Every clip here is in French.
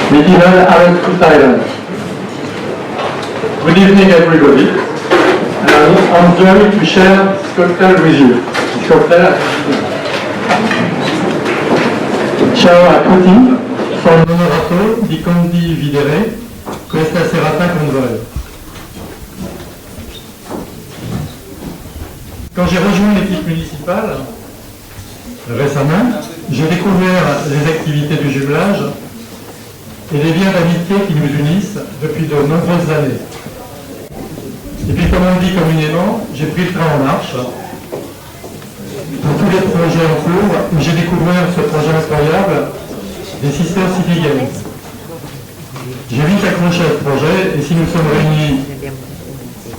Medieval Arab Thailand. Good evening, everybody. I'm joyed to share this cocktail with you. This cocktail, ciao a tutti, sono onorato di condividere questa serata con voi. Quand j'ai rejoint l'équipe municipale, récemment, j'ai découvert les activités du jumelage et les liens d'amitié qui nous unissent depuis de nombreuses années. Et puis, comme on dit communément, j'ai pris le train en marche pour tous les projets en cours où j'ai découvert ce projet incroyable des Sister City Games. J'ai vite accroché à ce projet et si nous sommes réunis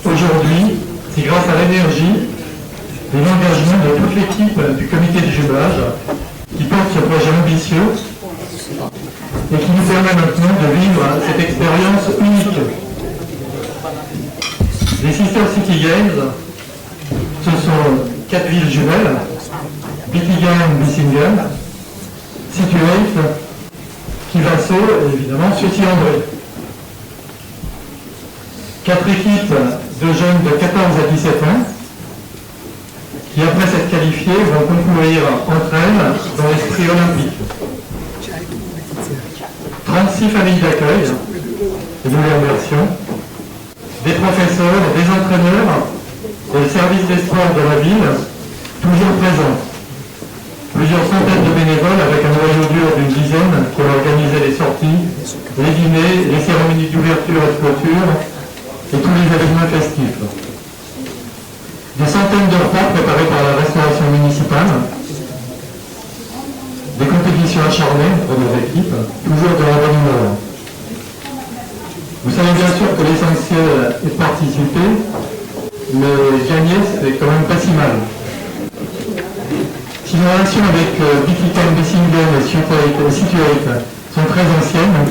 aujourd'hui, c'est grâce à l'énergie et l'engagement de toute l'équipe du comité du jumelage qui porte ce projet ambitieux et qui nous permet maintenant de vivre cette expérience unique. Les Sister City Games, ce sont 4 villes jumelles, Bietigheim, Bissingen, Situate, Kivasso et évidemment Sucy-en-Brie. 4 équipes de jeunes de 14 à 17 ans qui, après s'être qualifiées, vont concourir entre elles dans l'esprit olympique. 36 familles d'accueil, et nous les remercions, des professeurs, des entraîneurs et le service des sports de la ville, toujours présents. Plusieurs centaines de bénévoles avec un noyau dur d'une dizaine qui ont organisé les sorties, les dîners, les cérémonies d'ouverture et de clôture et tous les événements festifs. Des centaines de repas préparés par la restauration municipale, des compétitions acharnées entre nos équipes, toujours de la bonne humeur. Vous savez bien sûr que l'essentiel est de participer, mais gagner, c'est quand même pas si mal. Si nos relations avec Bietigheim, Bissingen et Situate sont très anciennes,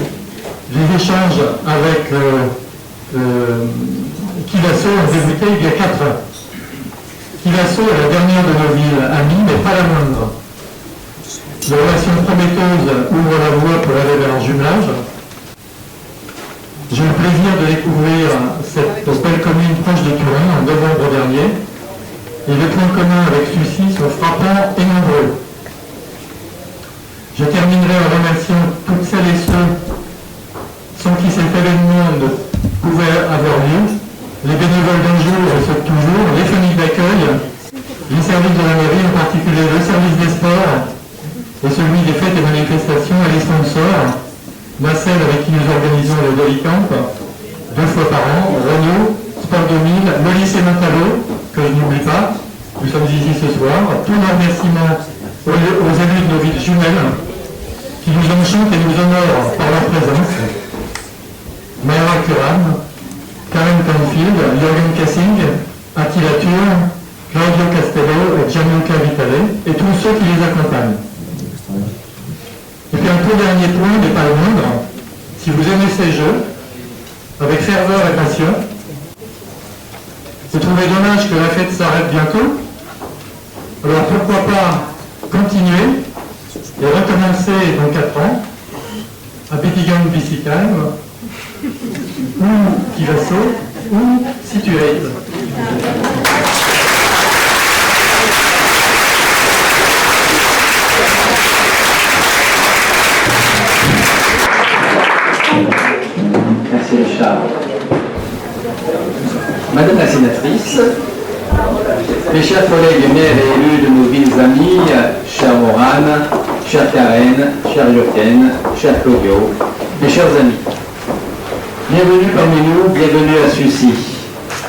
les échanges avec Kivasso ont débuté il y a 4 ans. Kivasso est la dernière de nos villes amies, mais pas la moindre. Les relations prometteuses ouvrent la voie pour aller vers un jumelage. J'ai eu le plaisir de découvrir cette belle commune proche de Turin en novembre dernier. Et les points communs avec Sucy sont frappants et nombreux. Je terminerai en remerciant toutes celles et ceux sans qui cet événement ne pouvait avoir lieu, les bénévoles d'un jour et ceux de toujours, les familles d'accueil, les services de la mairie, en particulier le service des sports et celui des fêtes et manifestations et les sponsors, Nacelle avec qui nous organisons le Dolly Camp 2 fois par an, Renault, Sport 2000, le lycée Matalo, que je n'oublie pas, nous sommes ici ce soir. Tous nos remerciements aux élus de nos villes jumelles qui nous enchantent et nous honorent par leur présence. Mayra Kuram, Karen Canfield, Jürgen Kassing, Attila Tur, Claudio Castello et Gianluca Vitale et tous ceux qui les accompagnent. Et puis un tout dernier point, mais pas le moindre, si vous aimez ces jeux, avec ferveur et passion, vous trouvez dommage que la fête s'arrête bientôt, alors pourquoi pas continuer et recommencer dans 4 ans à Bietigheim, Bissingen, ou Kivasso, ou Situate. Merci Richard. Madame la sénatrice, mes chers collègues maires et élus de nos villes amies, chère Morane, chère Karen, chère Jürgen, cher Claudio, mes chers amis, bienvenue parmi nous, bienvenue à Sucy.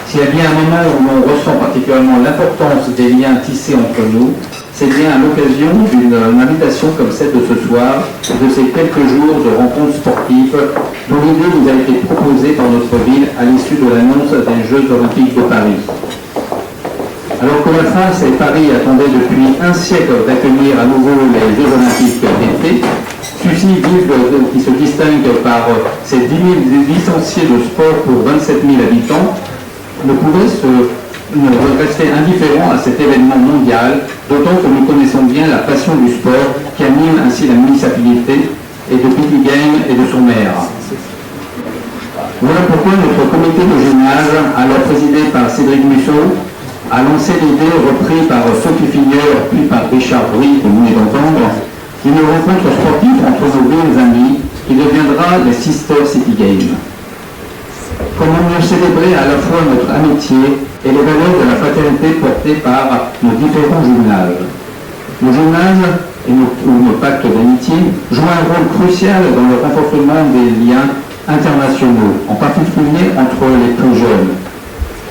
S'il y a bien un moment où l'on ressent particulièrement l'importance des liens tissés entre nous, c'est bien à l'occasion d'une invitation comme celle de ce soir, de ces quelques jours de rencontres sportives dont l'idée nous a été proposée par notre ville à l'issue de l'annonce des Jeux Olympiques de Paris. Alors que la France et Paris attendaient depuis un siècle d'accueillir à nouveau les Jeux Olympiques d'été, Sucy, ville qui se distingue par ses 10 000 licenciés de sport pour 27 000 habitants, ne pouvait rester indifférent à cet événement mondial, d'autant que nous connaissons bien la passion du sport qui anime ainsi la municipalité et de Bietigheim et de son maire. Voilà pourquoi notre comité de gymnase, alors présidé par Cédric Musso, a lancé l'idée, reprise par Sophie Filleur puis par Richard Brie, que vous venez d'entendre, d'une rencontre sportive entre nos deux amis qui deviendra les Sister City Games. Comment mieux célébrer à la fois notre amitié et les valeurs de la fraternité portées par nos différents gymnases. Nos gymnases et nos pactes d'amitié jouent un rôle crucial dans le renforcement des liens internationaux, en particulier entre les plus jeunes.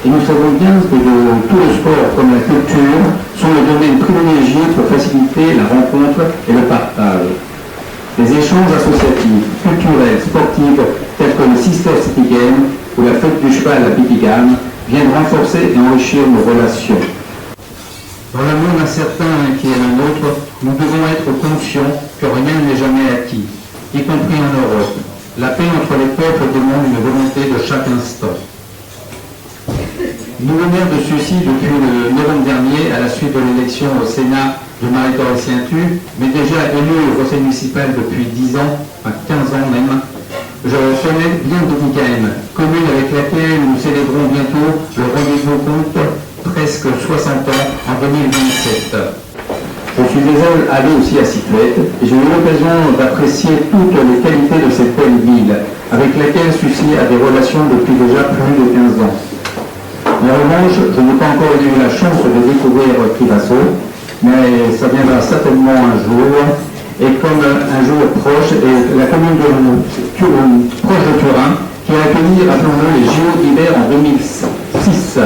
Et nous savons bien que tout le sport comme la culture sont le domaine privilégié pour faciliter la rencontre et le partage. Les échanges associatifs, culturels, sportifs, tels que le Sister City Games ou la fête du cheval à Bietigheim, viennent renforcer et enrichir nos relations. Dans le monde incertain qui est le nôtre, nous devons être conscients que rien n'est jamais acquis, y compris en Europe. La paix entre les peuples demande une volonté de chaque instant. Nouveau maire de Sucy depuis le novembre dernier, à la suite de l'élection au Sénat de Marie-Thérèse Cientu, mais déjà élu au conseil municipal depuis 10 ans, enfin 15 ans même, je connais bien Bietigheim, commune avec laquelle nous célébrons bientôt le rendez-vous compte presque 60 ans en 2027. Je suis déjà allé aussi à Cyclette et j'ai eu l'occasion d'apprécier toutes les qualités de cette belle ville, avec laquelle Sucy a des relations depuis déjà plus de 15 ans. En revanche, je n'ai pas encore eu la chance de découvrir Chivasso, mais ça viendra certainement un jour. Et comme un jour proche, et la commune proche de Turin, qui a accueilli, rappelons-le, les JO d'hiver en 2006.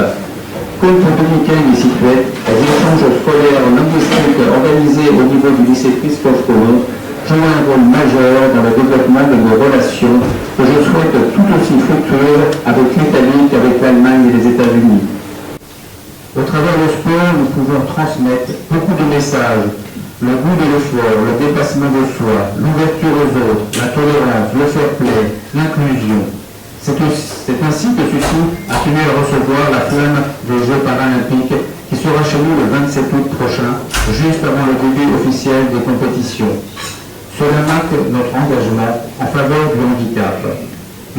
Comme pour Bietigheim et Cyclette, les échanges scolaires linguistiques organisés au niveau du lycée Christophe Colomb jouent un rôle majeur dans le développement de nos relations que je souhaite tout aussi fructueuses avec l'Italie qu'avec l'Allemagne et les États-Unis. Au travers du sport, nous pouvons transmettre beaucoup de messages. Le goût de l'effort, le dépassement de soi, l'ouverture aux autres, la tolérance, le fair play, l'inclusion. C'est ainsi que Sucy a tenu à recevoir la flamme des Jeux paralympiques qui sera chez nous le 27 août prochain, juste avant le début officiel des compétitions. Cela marque notre engagement en faveur du handicap.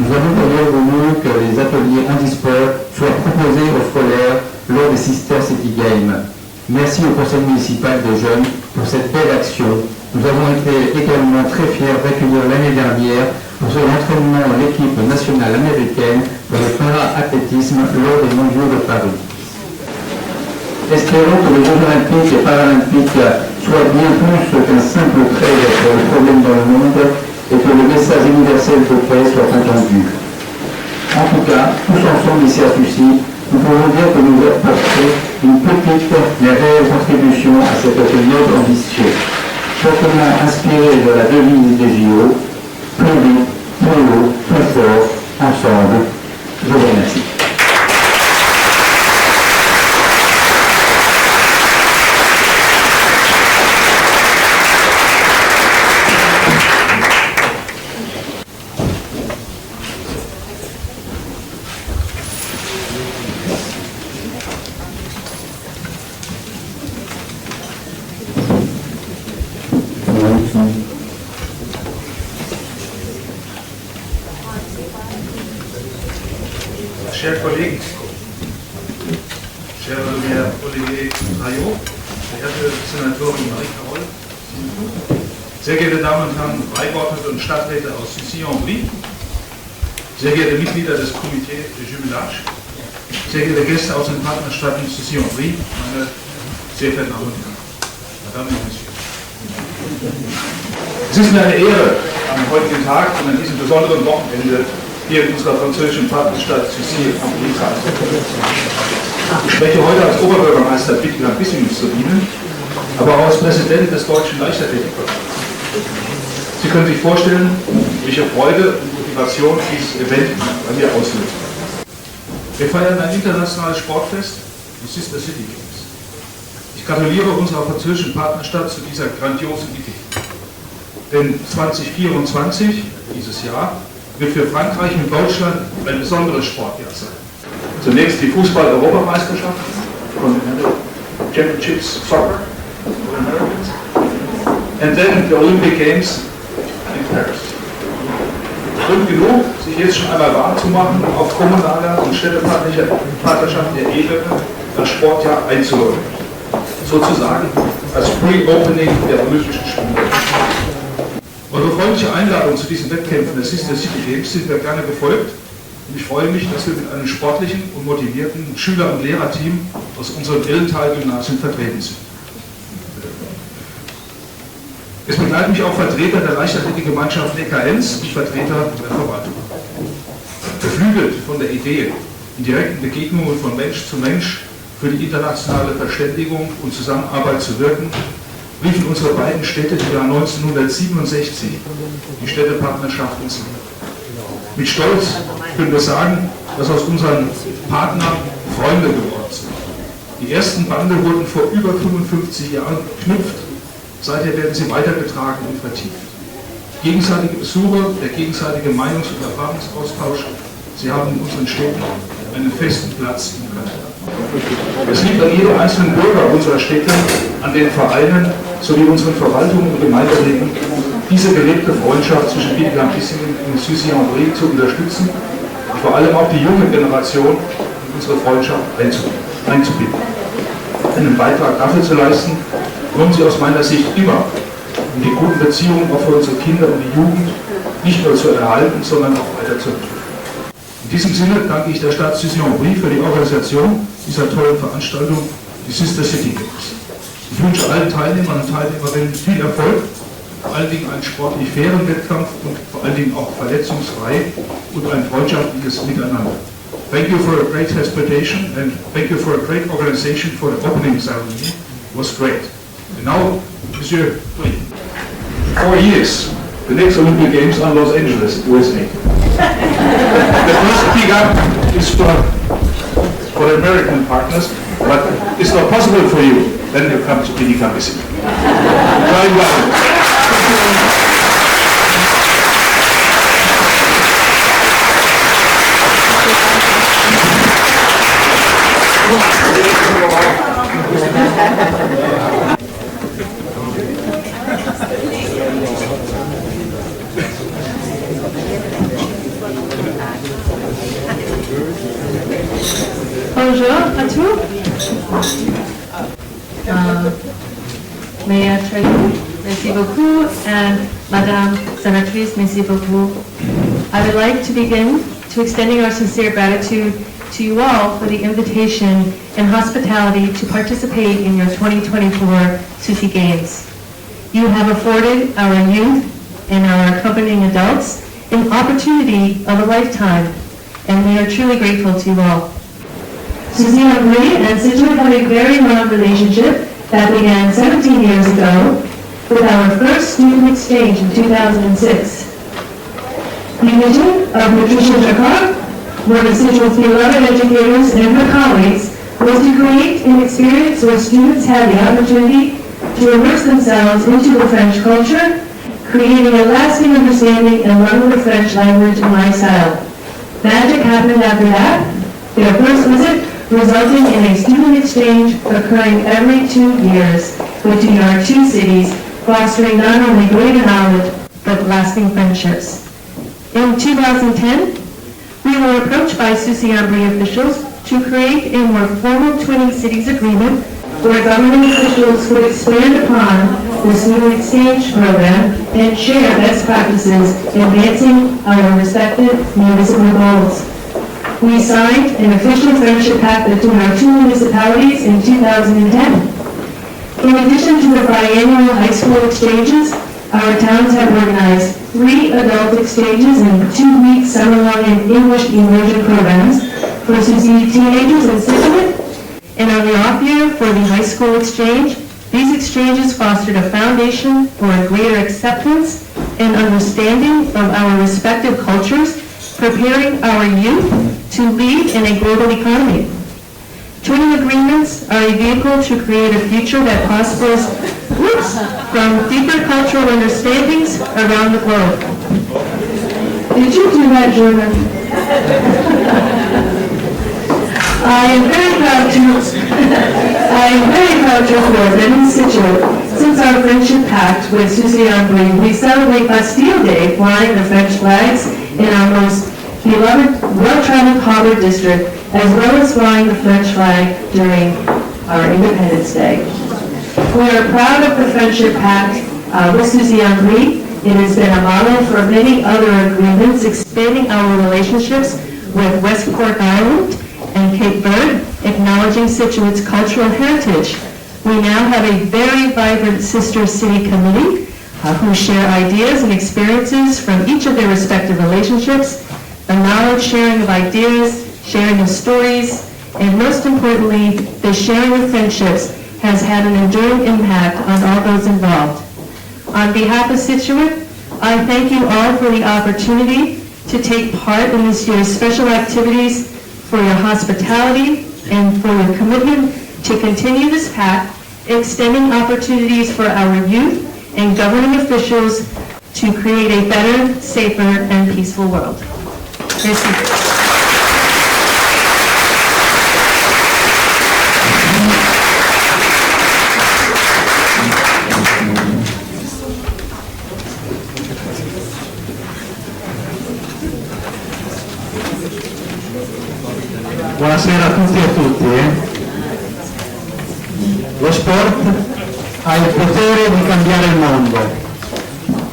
Nous avons d'ailleurs voulu que les ateliers handisport soient proposés aux scolaires lors des Sister City Games. Merci au conseil municipal des jeunes pour cette belle action. Nous avons été également très fiers d'accueillir l'année dernière pour l'entraînement de l'équipe nationale américaine pour le para-athlétisme lors des mondiaux de Paris. Espérons que les Jeux olympiques et paralympiques soient bien plus qu'un simple trait sur les problèmes dans le monde et que le message universel de paix soit entendu. En tout cas, tous ensemble ici à Sucy, nous pouvons dire que nous avons apporté une petite mais réelle contribution à cette noble ambition, fortement inspirée de la devise des JO, plus vite, plus haut, plus fort, ensemble. Je vous remercie. Chers collègues, cher maire Olivier Rayot, verehrte Senatorin Marie-Carole, sehr geehrte Damen und Herren Freigeordnete und Stadträte aus Sucy-en-Brie, sehr geehrte Mitglieder des Comités de Jumelage, sehr geehrte Gäste aus den Partnerstaaten Sucy-en-Brie, meine sehr verehrten Damen und Herren, Madame et Monsieur. Es ist mir eine Ehre, am heutigen Tag und an diesem besonderen Wochenende hier in unserer französischen Partnerstadt Sucy-en-Brie Ich spreche heute als Oberbürgermeister Bietigheim-Bissingen zu Ihnen, aber auch als Präsident des Deutschen Leichtathletikverbandes. Sie können sich vorstellen, welche Freude und Motivation dieses Event bei mir auslöst. Wir feiern ein internationales Sportfest, die Sister City Games. Ich gratuliere unserer französischen Partnerstadt zu dieser grandiosen Idee. Denn 2024, dieses Jahr, wird für Frankreich und Deutschland ein besonderes Sportjahr sein. Zunächst die Fußball-Europameisterschaft, Championships Soccer, and then the Olympic Games in Paris. Grund genug, sich jetzt schon einmal warm zu machen, auf kommunaler und städtepartnerschaftlicher Ebene das Sportjahr einzuläuten. Sozusagen als Pre-Opening der Olympischen Spiele. Eure freundliche Einladung zu diesen Wettkämpfen der Sister City Games sind mir gerne gefolgt und ich freue mich, dass wir mit einem sportlichen und motivierten Schüler- und Lehrerteam aus unserem Ellental-Gymnasium vertreten sind. Es begleiten mich auch Vertreter der Leichtathletikmannschaft Neckar-Enz und Vertreter der Verwaltung. Beflügelt von der Idee, in direkten Begegnungen von Mensch zu Mensch für die internationale Verständigung und Zusammenarbeit zu wirken, riefen unsere beiden Städte im Jahr 1967 die Städtepartnerschaft ins Leben. Mit Stolz können wir sagen, dass aus unseren Partnern Freunde geworden sind. Die ersten Bande wurden vor über 55 Jahren geknüpft. Seither werden sie weitergetragen und vertieft. Gegenseitige Besuche, der gegenseitige Meinungs- und Erfahrungsaustausch, sie haben in unseren Städten einen festen Platz im Kalender. Es liegt an jedem einzelnen Bürger unserer Städte, an den Vereinen sowie unseren Verwaltungen und Gemeinderäten, diese gelebte Freundschaft zwischen Bietigheim-Bissingen und Sucy-en-Brie zu unterstützen und vor allem auch die junge Generation in unsere Freundschaft einzubinden. Einen Beitrag dafür zu leisten, lohnt sich aus meiner Sicht immer, um die guten Beziehungen auch für unsere Kinder und die Jugend nicht nur zu erhalten, sondern auch weiterzuentwickeln. In diesem Sinne danke ich der Stadt Sucy-en-Brie für die Organisation dieser tollen Veranstaltung, die Sister City Games. Ich wünsche allen Teilnehmern und Teilnehmerinnen viel Erfolg, vor allen Dingen einen sportlich fairen Wettkampf und vor allen Dingen auch verletzungsfrei und ein freundschaftliches Miteinander. Thank you for a great transportation and thank you for a great organization for the opening ceremony. It was great. And now, Monsieur, 4 years. The next Olympic Games are Los Angeles, USA. The first big up is for the American partners, but it's not possible for you. Then you come to Bietigheim-Bissingen. Very well. Bonjour à tous. Mayor Tracy, merci beaucoup, and Madame Senatrice, merci beaucoup. I would like to begin to extending our sincere gratitude to you all for the invitation and hospitality to participate in your 2024 Sucy Games. You have afforded our youth and our accompanying adults an opportunity of a lifetime, and we are truly grateful to you all. Sucy-en-Brie and Scituate have a very long relationship that began 17 years ago with our first student exchange in 2006. The vision of Patricia Jacquard, one of Scituate's beloved educators and her colleagues, was to create an experience where students had the opportunity to immerse themselves into the French culture, creating a lasting understanding and love of the French language and lifestyle. Magic happened after that. Their first visit resulting in a student exchange occurring every 2 years between our two cities, fostering not only greater knowledge, but lasting friendships. In 2010, we were approached by Sucy-en-Brie officials to create a more formal Twinning Cities agreement where government officials would expand upon the student exchange program and share best practices advancing our respective municipal goals. We signed an official friendship pact between our two municipalities in 2010. In addition to the biannual high school exchanges, our towns have organized 3 adult exchanges and 2-week summer-long English immersion programs for Sucy teenagers in Scituate. And on the off year for the high school exchange, these exchanges fostered a foundation for a greater acceptance and understanding of our respective cultures, preparing our youth to lead in a global economy. Twinning agreements are a vehicle to create a future that prospers from deeper cultural understandings around the globe. Did you do that, German? I am very proud to report that in Scituate, Since our friendship pact with Susie Ambry, we celebrate Bastille Day flying the French flags in our most beloved, well-traveled Harvard district, as well as flying the French flag during our Independence Day. We are proud of the friendship pact with Susie Ambry. It has been a model for many other agreements, expanding our relationships with West Cork Island and Cape Verde, acknowledging Scituate's cultural heritage. We now have a very vibrant sister city committee who share ideas and experiences from each of their respective relationships, the knowledge sharing of ideas, sharing of stories, and most importantly, the sharing of friendships has had an enduring impact on all those involved. On behalf of Scituate, I thank you all for the opportunity to take part in this year's special activities, for your hospitality, and for your commitment to continue this path, extending opportunities for our youth and governing officials to create a better, safer, and peaceful world. Merci. Buonasera a tutti e a tutti. Lo sport ha il potere di cambiare il mondo,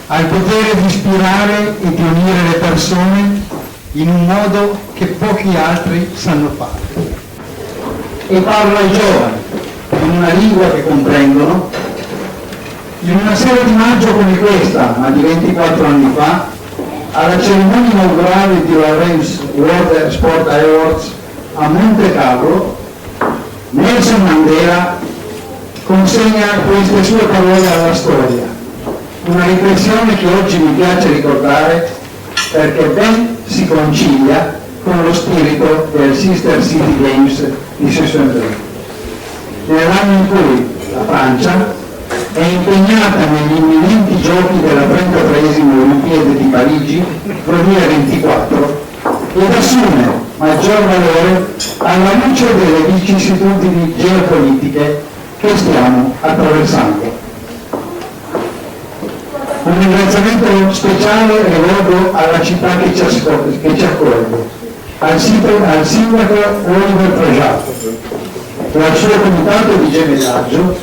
ha il potere di ispirare e di unire le persone in un modo che pochi altri sanno fare. E parla ai giovani, in una lingua che comprendono. In una sera di maggio come questa, ma di 24 anni fa, alla cerimonia inaugurale di Lawrence World Sport Awards a Monte Carlo, Nelson Mandela consegna queste sue parole alla storia, una riflessione che oggi mi piace ricordare perché ben si concilia con lo spirito del Sister City Games di 63, nell'anno in cui la Francia è impegnata negli imminenti giochi della 33esima Olimpiade di Parigi 2024 ed assume maggior valore alla luce delle vicissitudini geopolitiche che stiamo attraversando. Un ringraziamento speciale rivolgo alla città che ci accoglie, al sindaco Oliver Prejato e al suo comitato di gemellaggio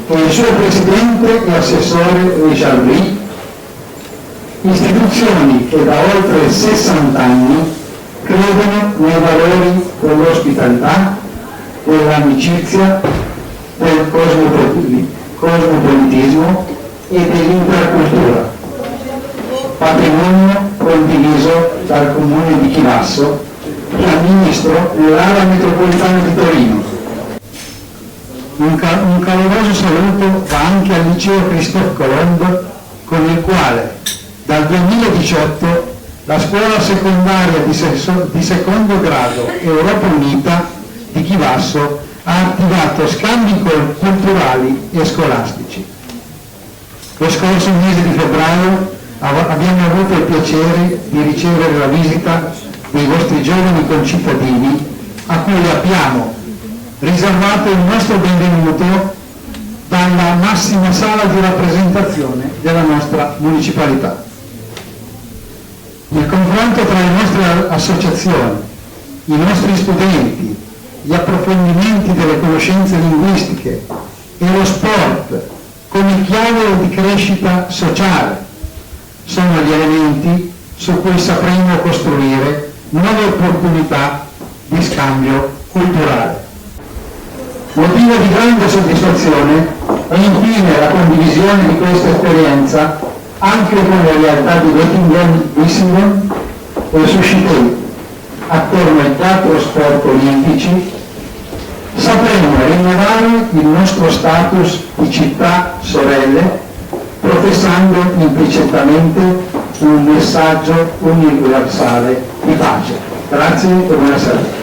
e il suo presidente e assessore Richard Lee, istituzioni che da oltre 60 anni credono nei valori dell'ospitalità, dell'amicizia, del cosmopolitismo e dell'intercultura, patrimonio condiviso dal Comune di Chivasso che amministro nell'area metropolitana di Torino. Un caloroso saluto va anche al liceo Cristoforo Colombo, con il quale dal 2018 la scuola secondaria di secondo grado Europa Unita di Chivasso ha attivato scambi culturali e scolastici. Lo scorso mese di febbraio abbiamo avuto il piacere di ricevere la visita dei vostri giovani concittadini a cui abbiamo riservato il nostro benvenuto dalla massima sala di rappresentazione della nostra municipalità. Il confronto tra le nostre associazioni, i nostri studenti, gli approfondimenti delle conoscenze linguistiche e lo sport come chiave di crescita sociale sono gli elementi su cui sapremo costruire nuove opportunità di scambio culturale. Motivo di grande soddisfazione è infine la condivisione di questa esperienza anche con le realtà di Wissingen e Sushite, attorno ai 4 sport olimpici. Sapremo rinnovare il nostro status di città sorelle, professando implicitamente un messaggio universale di pace. Grazie e buonasera.